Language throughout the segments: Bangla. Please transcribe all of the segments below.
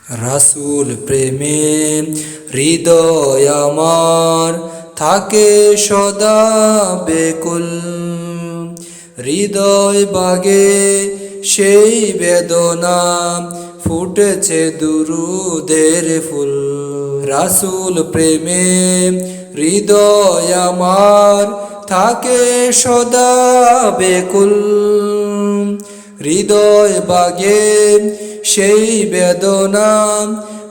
রাসূল প্রেমে হৃদয় আমার থাকে সদা বেকুল। হৃদয় বাগে সেই বেদনা ফুটেছে দুরুদের ফুল। রাসূল প্রেমে হৃদয় আমার থাকে সদা বেকুল। হৃদয় বাগে সেই বেদনা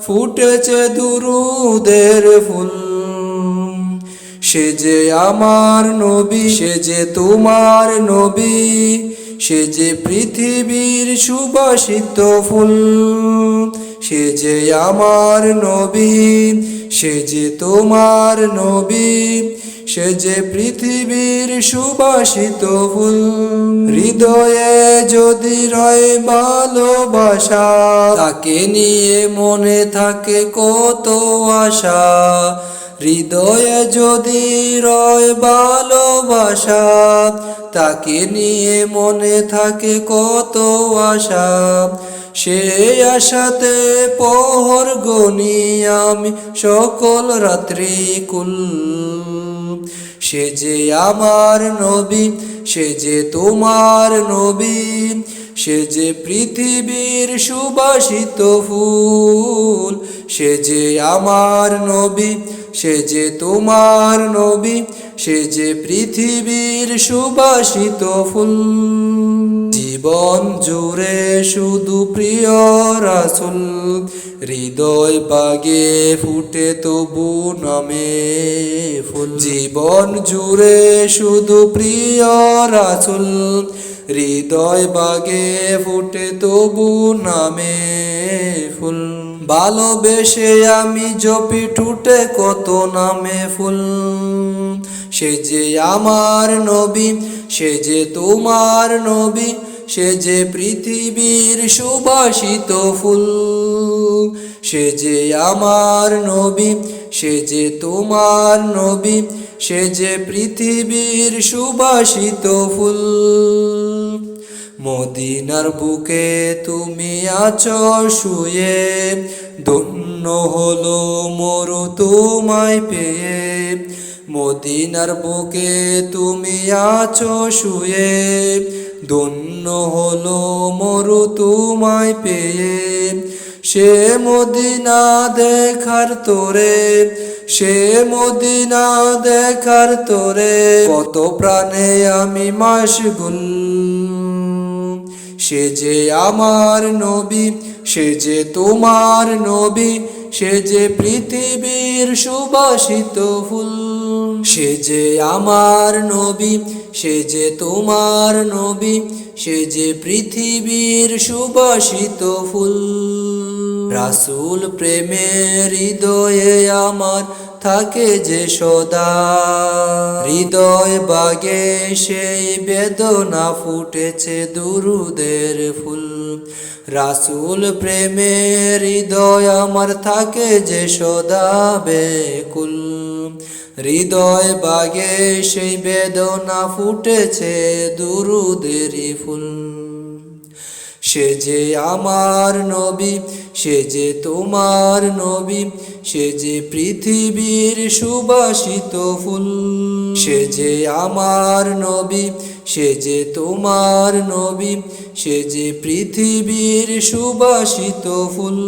ফুটেছে দুরুদের ফুল। সে যে আমার নবী, সে যে তোমার নবী, সে যে পৃথিবীর সুবাসিত ফুল। সে যে আমার নবী, সে যে তোমার নবী, সে যে পৃথিবীর সুবাসিত ফুল। হৃদয়ে যদি রয় ভালোবাসা, তাকে নিয়ে মনে থাকে কত আশা। হৃদয়ে যদি রয় ভালোবাসা, তাকে নিয়ে মনে থাকে কত আশা। সে আশাতে পহর গনি আমি সকল রাত্রি কুল। সে যে আমার নবী, সে যে তোমার নবী, সে যে পৃথিবীর সুবাসিত ফুল। সে যে আমার নবী, সে যে তোমার নবী, সে যে পৃথিবীর সুবাসিত ফুল। জীবন জুড়ে শুধু প্রিয় রাসূল, হৃদয় বাগে ফুটে তবু নামে ফুল। জীবন জুড়ে শুধু প্রিয় রাসূল, হৃদয় বাগে ফুটে তবু নামে ফুল। ভালোবেসে আমি জপি ঠুটে কত নামে ফুল। সে যে আমার নবী, সে যে তোমার নবী, সে যে পৃথিবীর সুবাসিত ফুল। সে যে আমার নবী, সে যে তোমার নবী, সে যে পৃথিবীর সুবাসিত ফুল। মদিনার বুকে তুমি আছো শুয়ে, ধন্য হলো মোর তোমায় পেয়ে। মদিনার বুকে তুমি আছো শুয়ে, ধন্য হলো মোর তোমায় পেয়ে। সে মদিনা দেখার তোরে, সে মদিনা দেখার তোরে, কত প্রাণে আমি মাশগুল। সে যে আমার নবী, সে যে তোমার নবী, সে যে পৃথিবীর সুবাসিত ফুল। সে যে আমার নবী, সে যে তোমার নবী, সে যে পৃথিবীর সুবাসিত ফুল। রাসূল প্রেমে হৃদয়ে আমার থাকে যে সদা। হৃদয় বাগে সেই বেদনা ফুটেছে দুরুদের ফুল। রাসূল প্রেমে হৃদয় আমার থাকে যে সদা বেকুল। হৃদয় বাগে সেই বেদনা ফুটেছে দুরুদেরই ফুল। সে যে আমার নবী, সে যে তোমার নবী, সে যে পৃথিবীর সুবাসিত ফুল। সে যে আমার নবী, সে যে তোমার নবী, সে যে পৃথিবীর সুবাসিত ফুল।